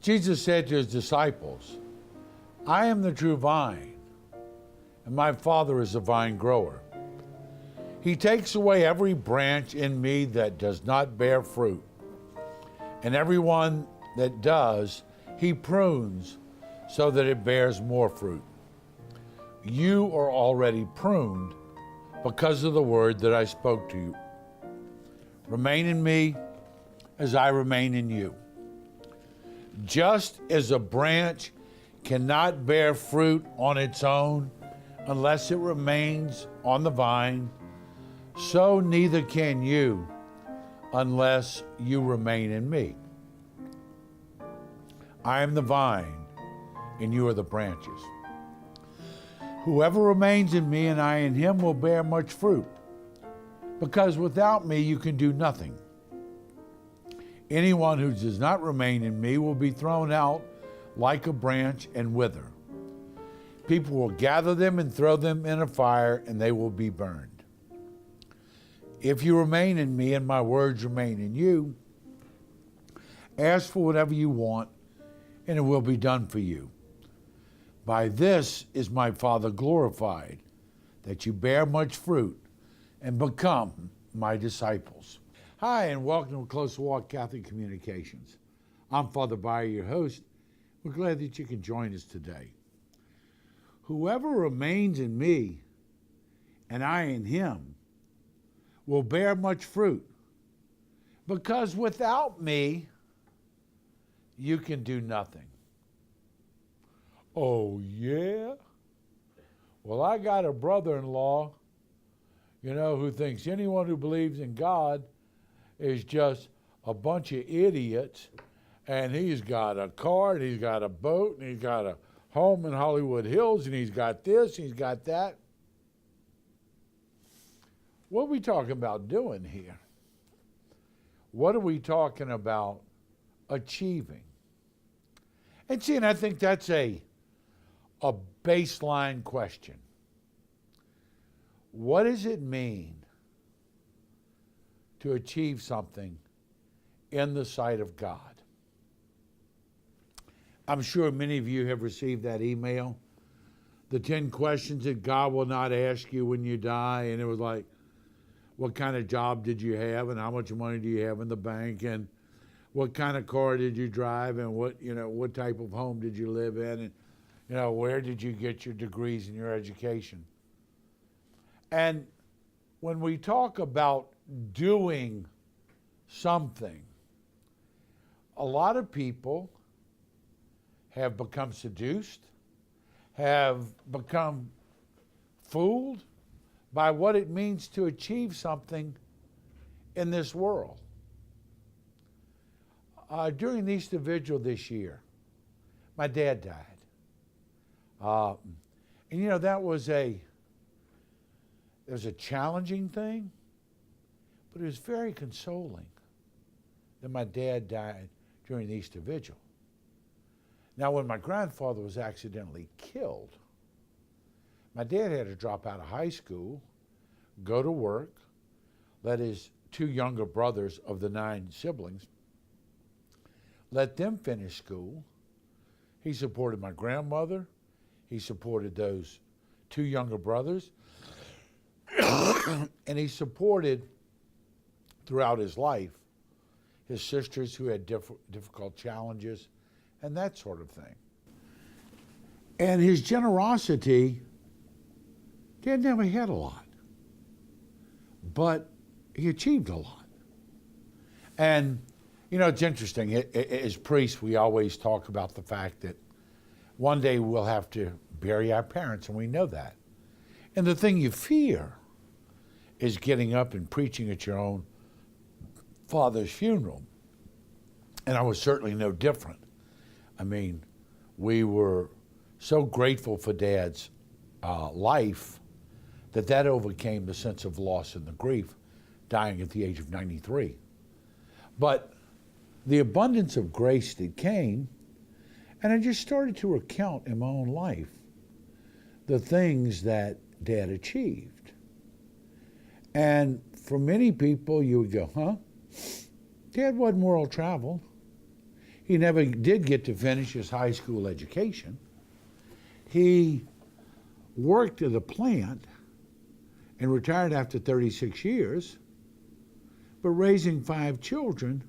Jesus said to his disciples, I am the true vine, and my Father is the vine grower. He takes away every branch in me that does not bear fruit, and every one that does, he prunes so that it bears more fruit. You are already pruned because of the word that I spoke to you. Remain in me as I remain in you. Just as a branch cannot bear fruit on its own unless it remains on the vine, so neither can you unless you remain in me. I am the vine, and you are the branches. Whoever remains in me and I in him will bear much fruit, because without me you can do nothing. Anyone who does not remain in me will be thrown out like a branch and wither. People will gather them and throw them in a fire, and they will be burned. If you remain in me and my words remain in you, ask for whatever you want, and it will be done for you. By this is my Father glorified, that you bear much fruit and become my disciples. Hi, and welcome to Close Walk Catholic Communications. I'm Father Bayer, your host. We're glad that you can join us today. Whoever remains in me and I in him will bear much fruit, because without me you can do nothing. Oh, yeah? Well, I got a brother-in-law, who thinks anyone who believes in God is just a bunch of idiots, and he's got a car, and he's got a boat, and he's got a home in Hollywood Hills, and he's got this, and he's got that. What are we talking about doing here? What are we talking about achieving? And see, and I think that's a baseline question. What does it mean to achieve something in the sight of God? I'm sure many of you have received that email, the 10 questions that God will not ask you when you die, and it was like, what kind of job did you have, and how much money do you have in the bank, and what kind of car did you drive, and what type of home did you live in, and where did you get your degrees and your education? And when we talk about doing something, a lot of people have become seduced, have become fooled by what it means to achieve something in this world. During the Easter Vigil this year, my dad died. And that was a challenging thing, but it was very consoling that my dad died during the Easter Vigil. Now, when my grandfather was accidentally killed, my dad had to drop out of high school, go to work, let his 2 younger brothers of the 9 siblings, let them finish school. He supported my grandmother. He supported those 2 younger brothers. And he supported, throughout his life, his sisters who had difficult challenges and that sort of thing. And his generosity, Dad never had a lot, but he achieved a lot. And, it's interesting. As priests, we always talk about the fact that one day we'll have to bury our parents, and we know that. And the thing you fear is getting up and preaching at your own father's funeral. And I was certainly no different. I mean, we were so grateful for Dad's life that overcame the sense of loss and the grief, dying at the age of 93. But the abundance of grace that came, and I just started to recount in my own life the things that Dad achieved. And for many people, you would go, Dad wasn't world traveled. He never did get to finish his high school education. He worked at a plant and retired after 36 years, but raising 5 children,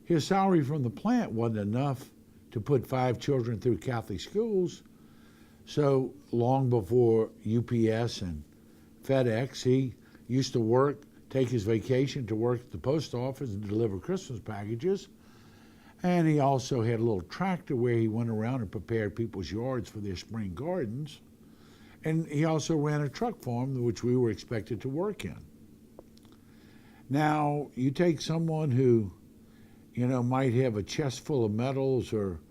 his salary from the plant wasn't enough to put 5 children through Catholic schools. So long before UPS and FedEx, he used to work, take his vacation to work at the post office and deliver Christmas packages. And he also had a little tractor where he went around and prepared people's yards for their spring gardens. And he also ran a truck farm, which we were expected to work in. Now, you take someone who, might have a chest full of medals or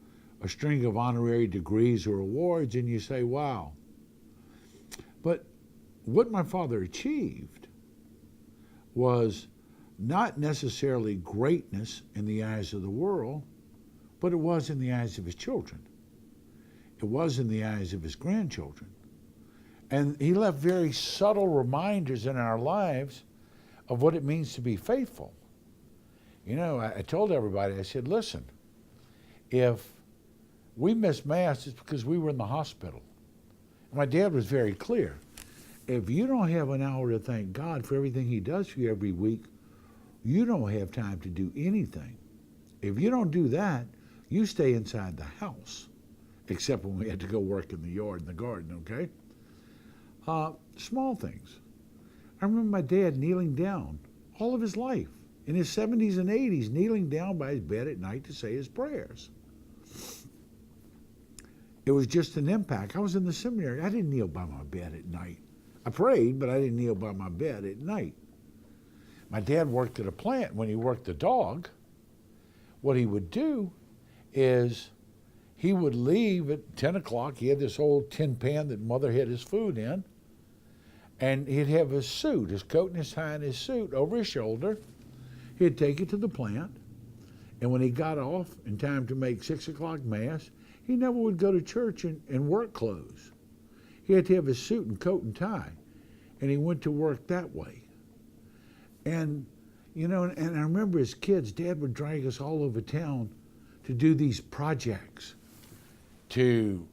a string of honorary degrees or awards, and you say, wow. But what my father achieved was not necessarily greatness in the eyes of the world, but it was in the eyes of his children. It was in the eyes of his grandchildren. And he left very subtle reminders in our lives of what it means to be faithful. I told everybody, I said, listen, if we missed Mass, it's because we were in the hospital. And my dad was very clear. If you don't have an hour to thank God for everything he does for you every week, you don't have time to do anything. If you don't do that, you stay inside the house, except when we had to go work in the yard and the garden, okay? Small things. I remember my dad kneeling down all of his life, in his 70s and 80s, kneeling down by his bed at night to say his prayers. It was just an impact. I was in the seminary. I didn't kneel by my bed at night. I prayed, but I didn't kneel by my bed at night. My dad worked at a plant. When he worked the dog, what he would do is he would leave at 10 o'clock. He had this old tin pan that Mother hid his food in. And he'd have his suit, his coat and his tie and his suit over his shoulder. He'd take it to the plant. And when he got off in time to make 6 o'clock Mass, he never would go to church in work clothes. He had to have his suit and coat and tie. And he went to work that way. And, and I remember as kids, Dad would drag us all over town to do these projects, to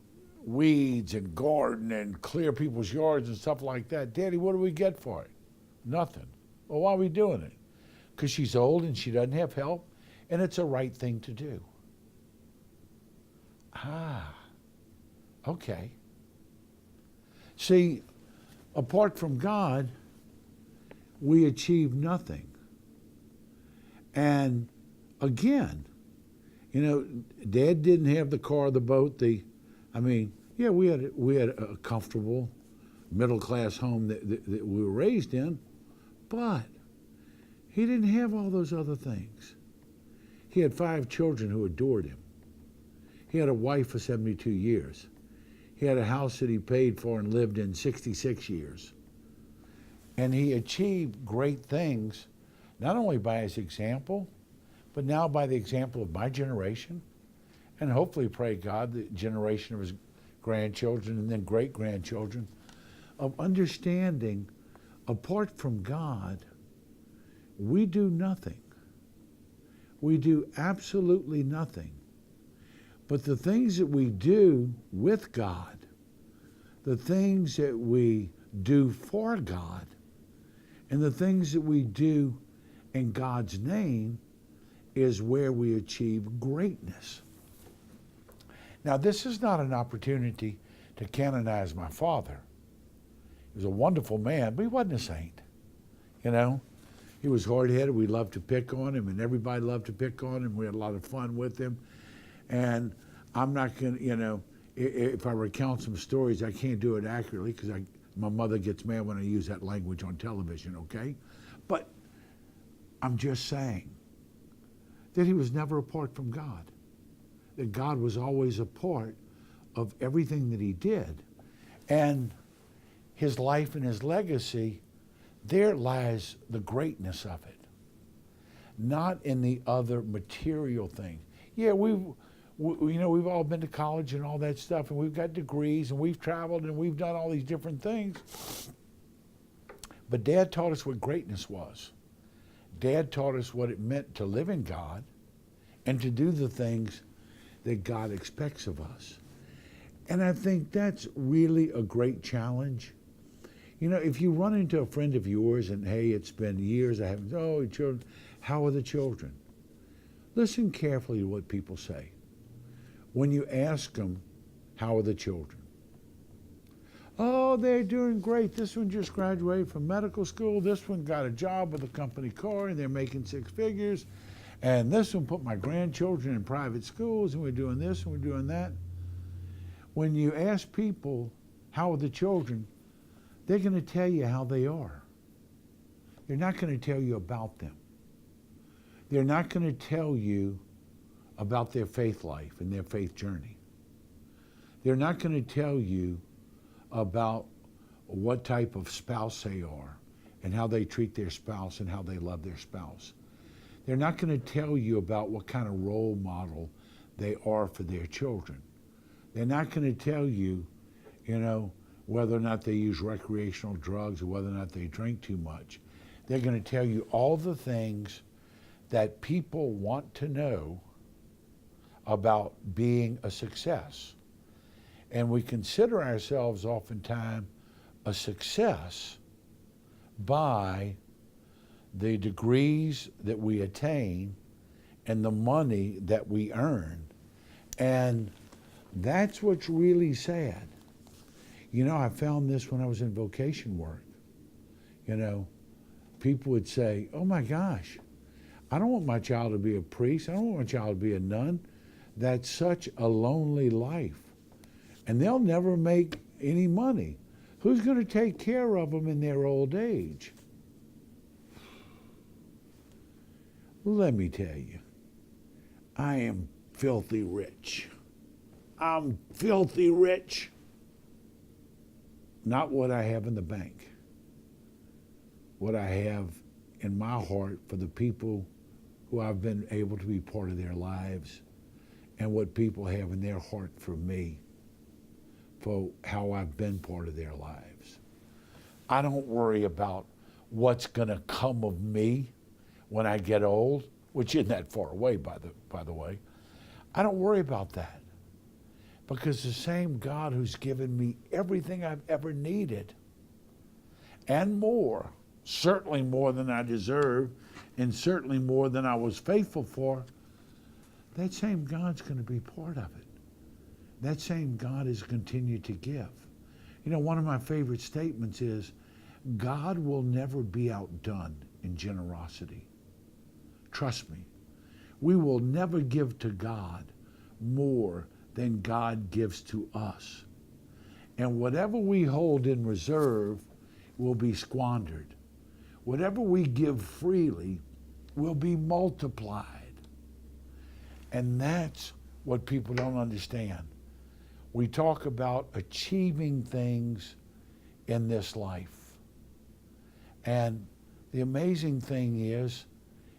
weeds and garden and clear people's yards and stuff like that. Daddy, what do we get for it? Nothing. Well, why are we doing it? Because she's old and she doesn't have help, and it's a right thing to do. Okay. See, apart from God, we achieve nothing. And again, Dad didn't have the car, the boat, we had a comfortable middle-class home that we were raised in, but he didn't have all those other things. He had 5 children who adored him. He had a wife for 72 years. He had a house that he paid for and lived in 66 years. And he achieved great things, not only by his example, but now by the example of my generation, and hopefully, pray God, the generation of his grandchildren and then great-grandchildren, of understanding, apart from God, we do nothing. We do absolutely nothing. But the things that we do with God, the things that we do for God, and the things that we do in God's name is where we achieve greatness. Now, this is not an opportunity to canonize my father. He was a wonderful man, but he wasn't a saint. He was hard-headed. We loved to pick on him, and everybody loved to pick on him. We had a lot of fun with him. And I'm not going to, if I recount some stories, I can't do it accurately because my mother gets mad when I use that language on television, okay? But I'm just saying that he was never apart from God, that God was always a part of everything that he did. And his life and his legacy, there lies the greatness of it, not in the other material things. Yeah, we've all been to college and all that stuff, and we've got degrees, and we've traveled, and we've done all these different things. But Dad taught us what greatness was. Dad taught us what it meant to live in God and to do the things that God expects of us. And I think that's really a great challenge. You know, if you run into a friend of yours and, hey, it's been years, I haven't, oh, children, how are the children? Listen carefully to what people say. When you ask them, how are the children? Oh, they're doing great. This one just graduated from medical school. This one got a job with a company car and they're making 6 figures. And this one put my grandchildren in private schools and we're doing this and we're doing that. When you ask people, how are the children? They're going to tell you how they are. They're not going to tell you about them. They're not going to tell you about their faith life and their faith journey. They're not going to tell you about what type of spouse they are and how they treat their spouse and how they love their spouse. They're not going to tell you about what kind of role model they are for their children. They're not going to tell you, whether or not they use recreational drugs or whether or not they drink too much. They're going to tell you all the things that people want to know about being a success. And we consider ourselves oftentimes a success by the degrees that we attain and the money that we earn. And that's what's really sad. I found this when I was in vocation work. People would say, oh my gosh, I don't want my child to be a priest. I don't want my child to be a nun. That's such a lonely life. And they'll never make any money. Who's going to take care of them in their old age? Let me tell you, I am filthy rich. I'm filthy rich. Not what I have in the bank. What I have in my heart for the people who I've been able to be part of their lives, and what people have in their heart for me, for how I've been part of their lives. I don't worry about what's going to come of me when I get old, which isn't that far away, by the way. I don't worry about that, because the same God who's given me everything I've ever needed and more, certainly more than I deserve and certainly more than I was faithful for, that same God's going to be part of it. That same God is continued to give. One of my favorite statements is, God will never be outdone in generosity. Trust me. We will never give to God more than God gives to us. And whatever we hold in reserve will be squandered. Whatever we give freely will be multiplied. And that's what people don't understand. We talk about achieving things in this life. And the amazing thing is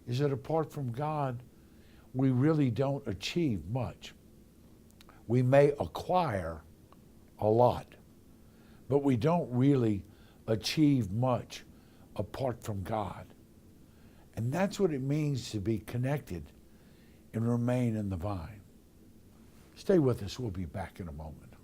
that apart from God, we really don't achieve much. We may acquire a lot, but we don't really achieve much apart from God. And that's what it means to be connected and remain in the vine. Stay with us. We'll be back in a moment.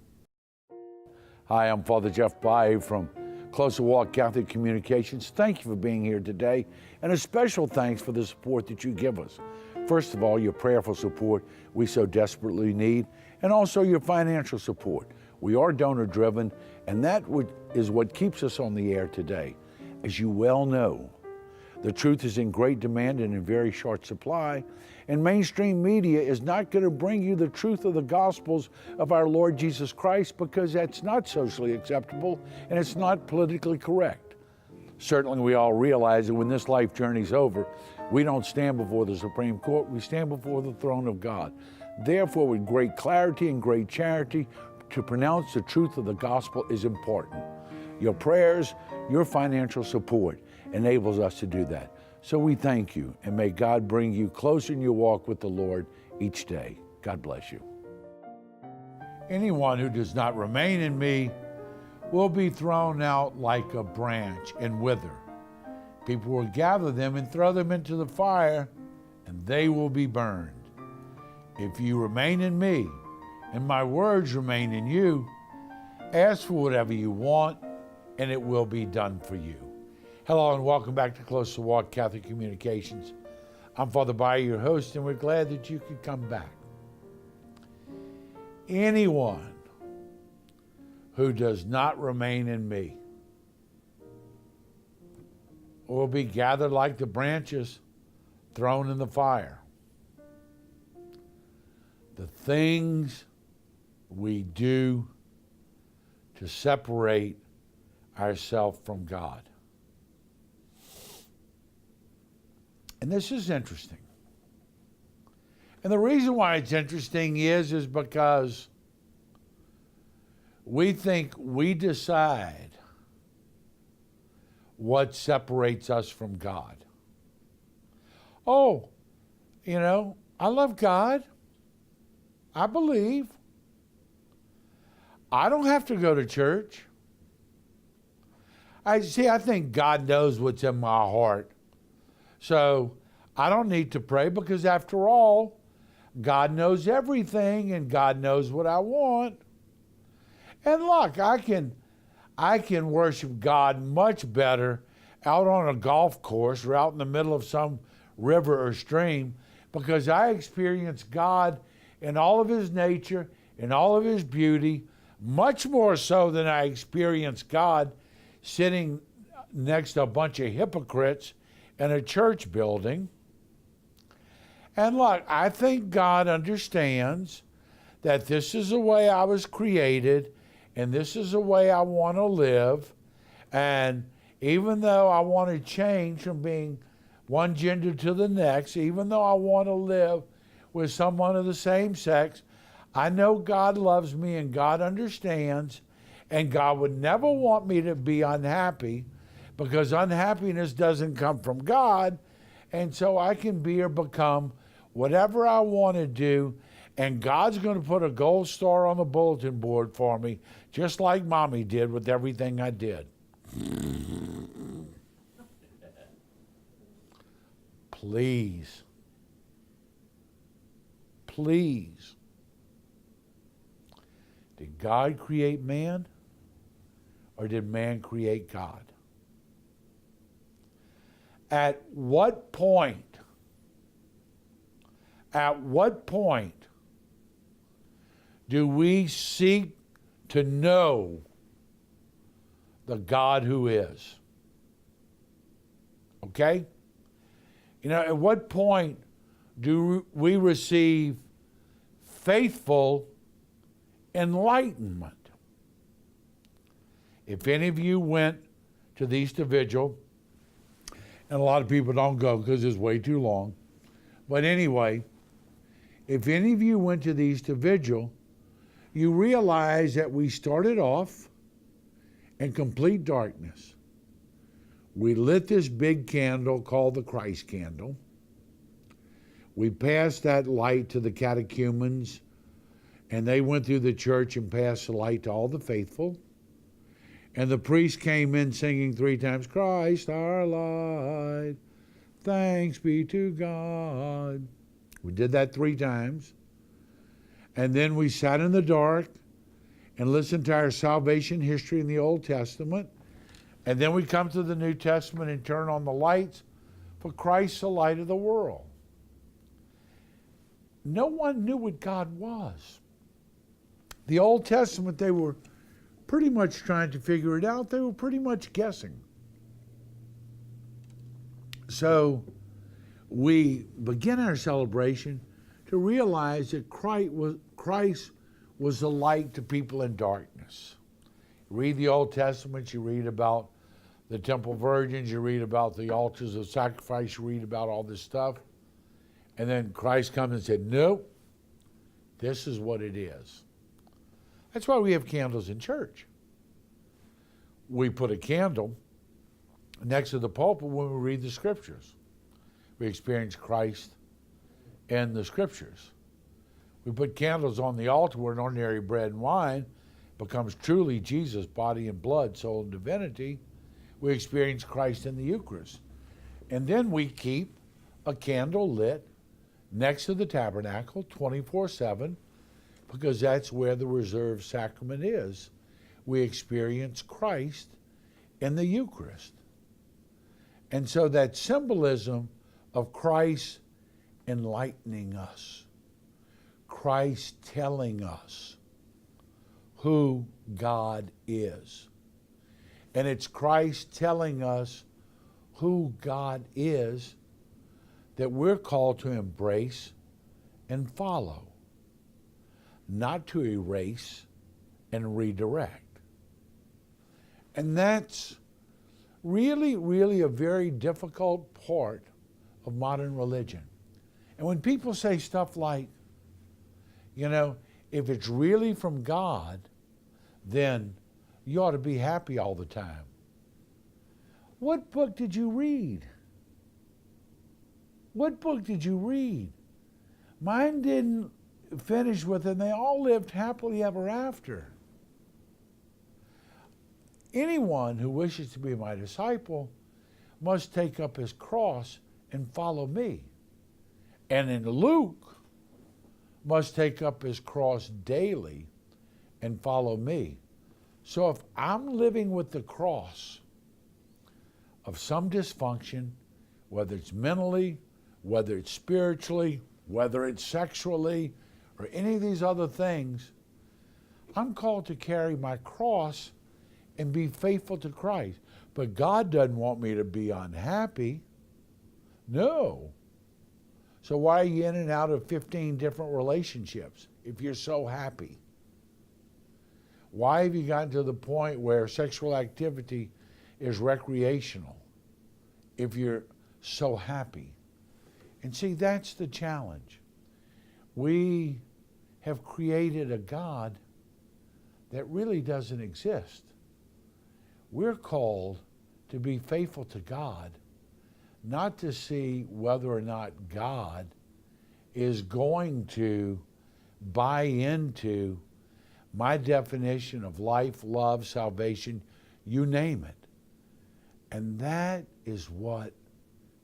Hi, I'm Father Jeff Bayou from Closer Walk Catholic Communications. Thank you for being here today, and a special thanks for the support that you give us. First of all, your prayerful support we so desperately need, and also your financial support. We are donor-driven, and that is what keeps us on the air today. As you well know, the truth is in great demand and in very short supply, and mainstream media is not going to bring you the truth of the Gospels of our Lord Jesus Christ, because that's not socially acceptable and it's not politically correct. Certainly we all realize that when this life journey's over, we don't stand before the Supreme Court, we stand before the throne of God. Therefore, with great clarity and great charity, to pronounce the truth of the gospel is important. Your prayers, your financial support enables us to do that. So we thank you, and may God bring you closer in your walk with the Lord each day. God bless you. Anyone who does not remain in me will be thrown out like a branch and wither. People will gather them and throw them into the fire, and they will be burned. If you remain in me, and my words remain in you, ask for whatever you want, and it will be done for you. Hello, and welcome back to Close to Walk Catholic Communications. I'm Father Bayer, your host, and we're glad that you could come back. Anyone who does not remain in me will be gathered like the branches thrown in the fire. The things we do to separate ourselves from God. And this is interesting. And the reason why it's interesting is because we think we decide what separates us from God. Oh, I love God. I believe. I don't have to go to church. I think God knows what's in my heart. So I don't need to pray because after all, God knows everything and God knows what I want. And look, I can worship God much better out on a golf course or out in the middle of some river or stream because I experience God in all of his nature, in all of his beauty, much more so than I experience God sitting next to a bunch of hypocrites in a church building. And look, I think God understands that this is the way I was created and this is the way I want to live. And even though I want to change from being one gender to the next, even though I want to live with someone of the same sex, I know God loves me and God understands, and God would never want me to be unhappy because unhappiness doesn't come from God, and so I can be or become whatever I want to do, and God's going to put a gold star on the bulletin board for me, just like Mommy did with everything I did. Please. Did God create man or did man create God? At what point do we seek to know the God who is? Okay? At what point do we receive faithful enlightenment? If any of you went to the Easter Vigil, and a lot of people don't go because it's way too long, but anyway, if any of you went to the Easter Vigil, you realize that we started off in complete darkness. We lit this big candle called the Christ candle. We passed that light to the catechumens, and they went through the church and passed the light to all the faithful. And the priest came in singing 3 times, Christ our light, thanks be to God. We did that 3 times. And then we sat in the dark and listened to our salvation history in the Old Testament. And then we come to the New Testament and turn on the lights for Christ, the light of the world. No one knew what God was. The Old Testament, they were pretty much trying to figure it out. They were pretty much guessing. So we begin our celebration to realize that Christ was the light to people in darkness. You read the Old Testament, you read about the temple virgins, you read about the altars of sacrifice, you read about all this stuff. And then Christ comes and said, nope, this is what it is. That's why we have candles in church. We put a candle next to the pulpit when we read the scriptures. We experience Christ in the scriptures. We put candles on the altar where ordinary bread and wine becomes truly Jesus' body and blood, soul and divinity. We experience Christ in the Eucharist. And then we keep a candle lit next to the tabernacle 24/7, because that's where the reserved sacrament is. We experience Christ in the Eucharist. And so that symbolism of Christ enlightening us, Christ telling us who God is. And it's Christ telling us who God is that we're called to embrace and follow, not to erase and redirect. And that's really a very difficult part of modern religion. And when people say stuff like, if it's really from God, then you ought to be happy all the time. What book did you read? What book did you read? Mine didn't finish with, and they all lived happily ever after. Anyone who wishes to be my disciple must take up his cross and follow me. And in Luke, must take up his cross daily and follow me. So if I'm living with the cross of some dysfunction, whether it's mentally, whether it's spiritually, whether it's sexually, or any of these other things, I'm called to carry my cross and be faithful to Christ. But God doesn't want me to be unhappy. No. So why are you in and out of 15 different relationships if you're so happy? Why have you gotten to the point where sexual activity is recreational if you're so happy? And see, that's the challenge. We have created a God that really doesn't exist. We're called to be faithful to God, not to see whether or not God is going to buy into my definition of life, love, salvation, you name it. And that is what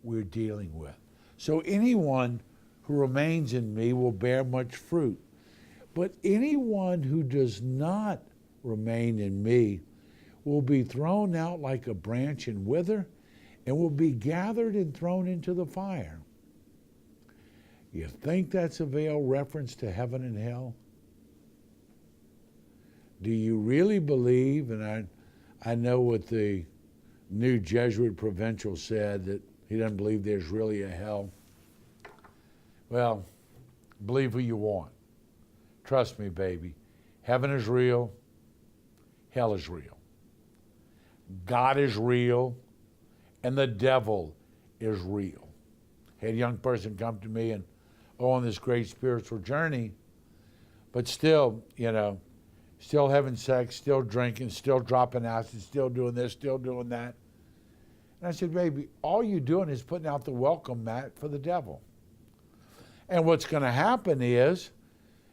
we're dealing with. So anyone who remains in me will bear much fruit. But anyone who does not remain in me will be thrown out like a branch and wither, and will be gathered and thrown into the fire. You think that's a veiled reference to heaven and hell? Do you really believe, and I know what the new Jesuit provincial said, that he doesn't believe there's really a hell. Well, believe who you want. Trust me, baby. Heaven is real. Hell is real. God is real. And the devil is real. I had a young person come to me and, on this great spiritual journey, but still, still having sex, still drinking, still dropping acid, still doing this, still doing that. And I said, baby, all you're doing is putting out the welcome mat for the devil. And what's going to happen is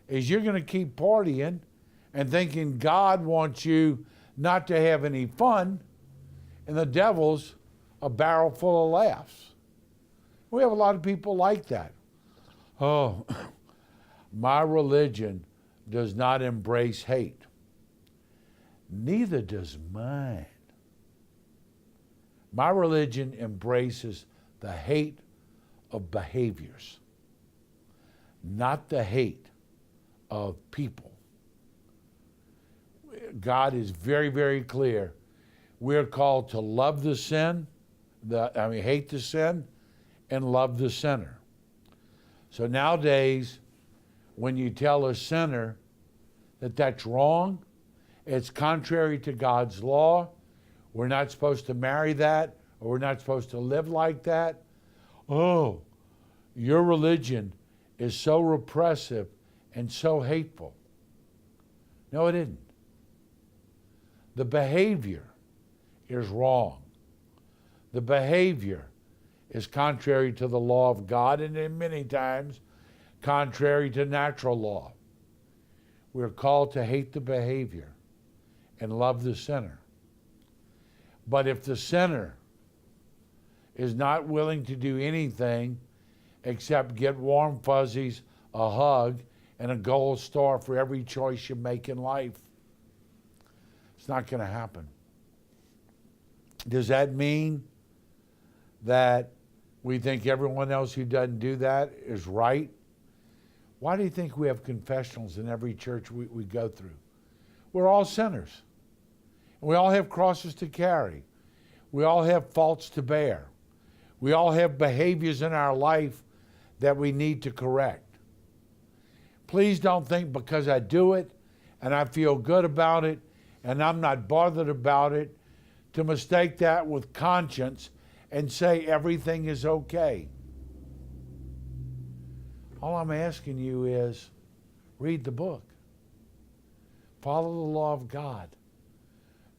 you're going to keep partying and thinking God wants you not to have any fun, and the devil's a barrel full of laughs. We have a lot of people like that. Oh, my religion does not embrace hate. Neither does mine. My religion embraces the hate of behaviors, not the hate of people. God is very, very clear. We're called to love the sin, hate the sin, and love the sinner. So nowadays, when you tell a sinner that that's wrong, it's contrary to God's law, we're not supposed to marry that, or we're not supposed to live like that. Oh, your religion is so repressive and so hateful. No, it isn't. The behavior is wrong. The behavior is contrary to the law of God, and in many times contrary to natural law. We're called to hate the behavior and love the sinner. But if the sinner is not willing to do anything except get warm fuzzies, a hug, and a gold star for every choice you make in life. It's not going to happen. Does that mean that we think everyone else who doesn't do that is right? Why do you think we have confessionals in every church we go through? We're all sinners. We all have crosses to carry. We all have faults to bear. We all have behaviors in our life that we need to correct. Please don't think because I do it and I feel good about it and I'm not bothered about it to mistake that with conscience and say everything is okay. All I'm asking you is read the book. Follow the law of God.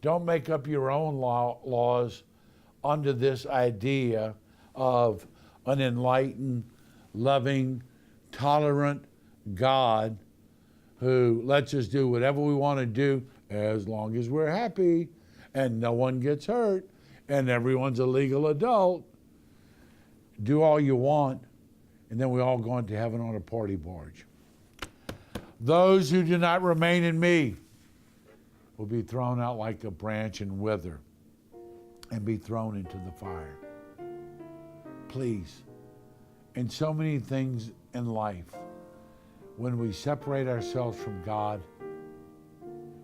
Don't make up your own laws under this idea of an enlightened, loving, tolerant God who lets us do whatever we want to do as long as we're happy and no one gets hurt and everyone's a legal adult. Do all you want, and then we all go into heaven on a party barge. Those who do not remain in me will be thrown out like a branch and wither and be thrown into the fire. Please, in so many things in life, when we separate ourselves from God,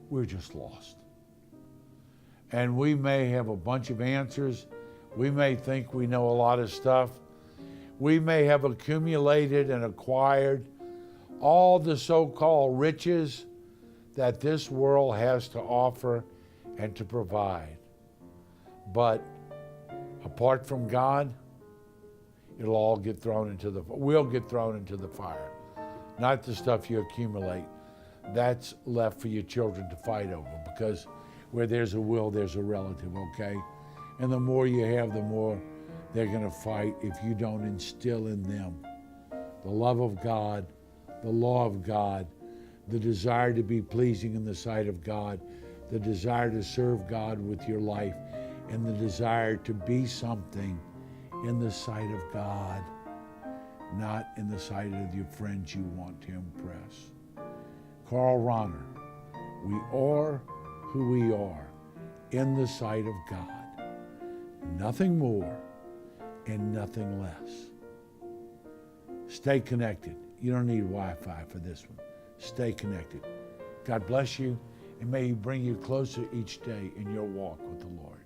we're just lost. And we may have a bunch of answers. We may think we know a lot of stuff. We may have accumulated and acquired all the so-called riches that this world has to offer and to provide. But apart from God, we'll get thrown into the fire. Not the stuff you accumulate. That's left for your children to fight over, because where there's a will, there's a relative, okay? And the more you have, the more they're going to fight if you don't instill in them the love of God, the law of God, the desire to be pleasing in the sight of God, the desire to serve God with your life, and the desire to be something in the sight of God, not in the sight of your friends you want to impress. Karl Rahner, we are who we are in the sight of God. Nothing more and nothing less. Stay connected. You don't need Wi-Fi for this one. Stay connected. God bless you, and may He bring you closer each day in your walk with the Lord.